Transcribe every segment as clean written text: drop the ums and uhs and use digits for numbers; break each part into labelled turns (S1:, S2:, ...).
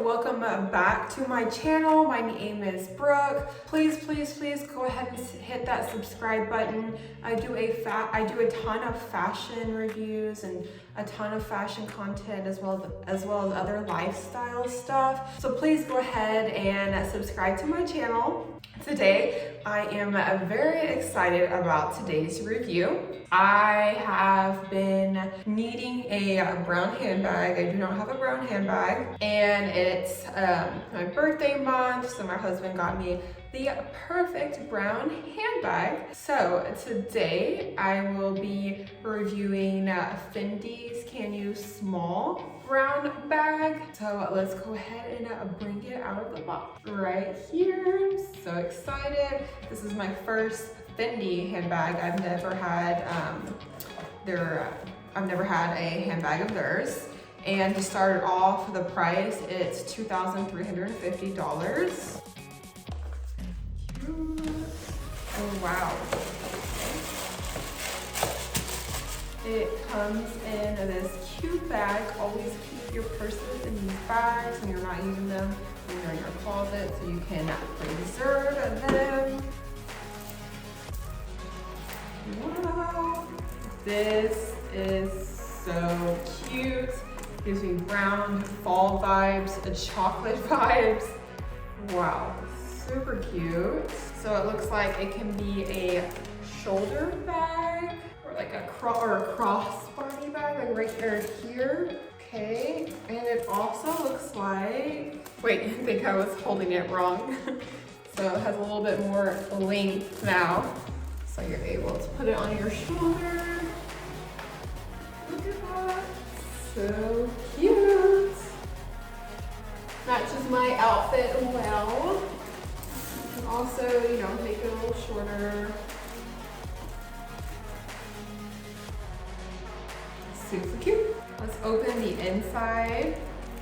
S1: welcome back to my channel. My name is Brooke. Please go ahead and hit that subscribe button. I do a ton of fashion reviews and a ton of fashion content as well as other lifestyle stuff. So please go ahead and subscribe to my channel. Today, I am very excited about today's review. I have been needing a brown handbag. I do not have a brown handbag, and it's my birthday month, so my husband got me the perfect brown handbag. So today I will be reviewing Fendi's Can You Small brown bag. So let's go ahead and bring it out of the box right here. I'm so excited. This is my first Fendi handbag. I've never had a handbag of theirs. And to start off, the price, it's $2,350. Oh wow. It comes in this cute bag. Always keep your purses in these bags when you're not using them when you're in your closet so you can preserve them. Wow. This is so cute. Gives me brown fall vibes, chocolate vibes. Wow, super cute. So it looks like it can be a shoulder bag or like a crossbody bag, like right here. Okay, and it also looks like, wait, I think I was holding it wrong. So it has a little bit more length now. So you're able to put it on your shoulder. Look at that, so cute. Matches my outfit well. Also, you know, make it a little shorter. Super cute. Let's open the inside.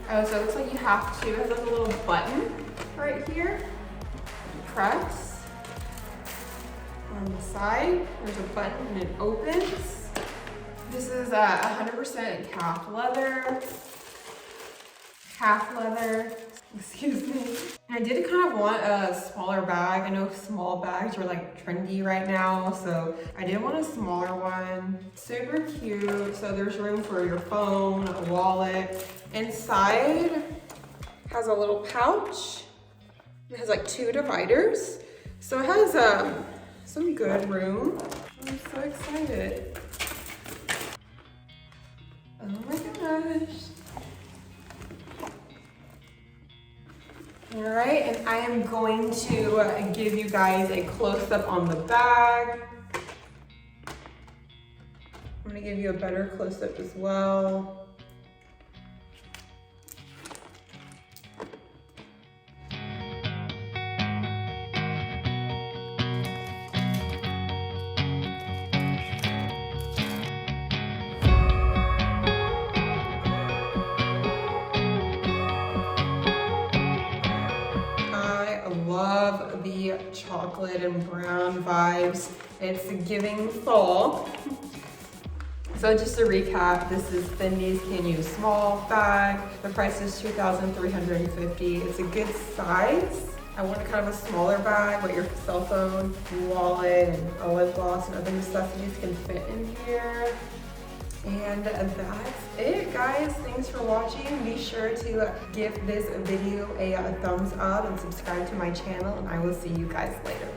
S1: Oh, so it looks like you have to, it has like a little button right here. Press on the side. There's a button and it opens. This is 100% calf leather. Excuse me. And I did kind of want a smaller bag. I know small bags are like trendy right now, so I did want a smaller one. Super cute. So there's room for your phone, a wallet. Inside has a little pouch. It has like 2 dividers. So it has some good room. I'm so excited. Oh my gosh. All right, and I am going to give you guys a close-up on the bag. I'm gonna give you a better close-up as well. Love the chocolate and brown vibes. It's giving fall. So just to recap, this is Fendi's Can You Small bag. The price is $2,350. It's a good size. I want kind of a smaller bag where your cell phone, wallet, and a lip gloss and other necessities can fit in here. And that's it, guys. Thanks for watching. Be sure to give this video a thumbs up and subscribe to my channel, and I will see you guys later.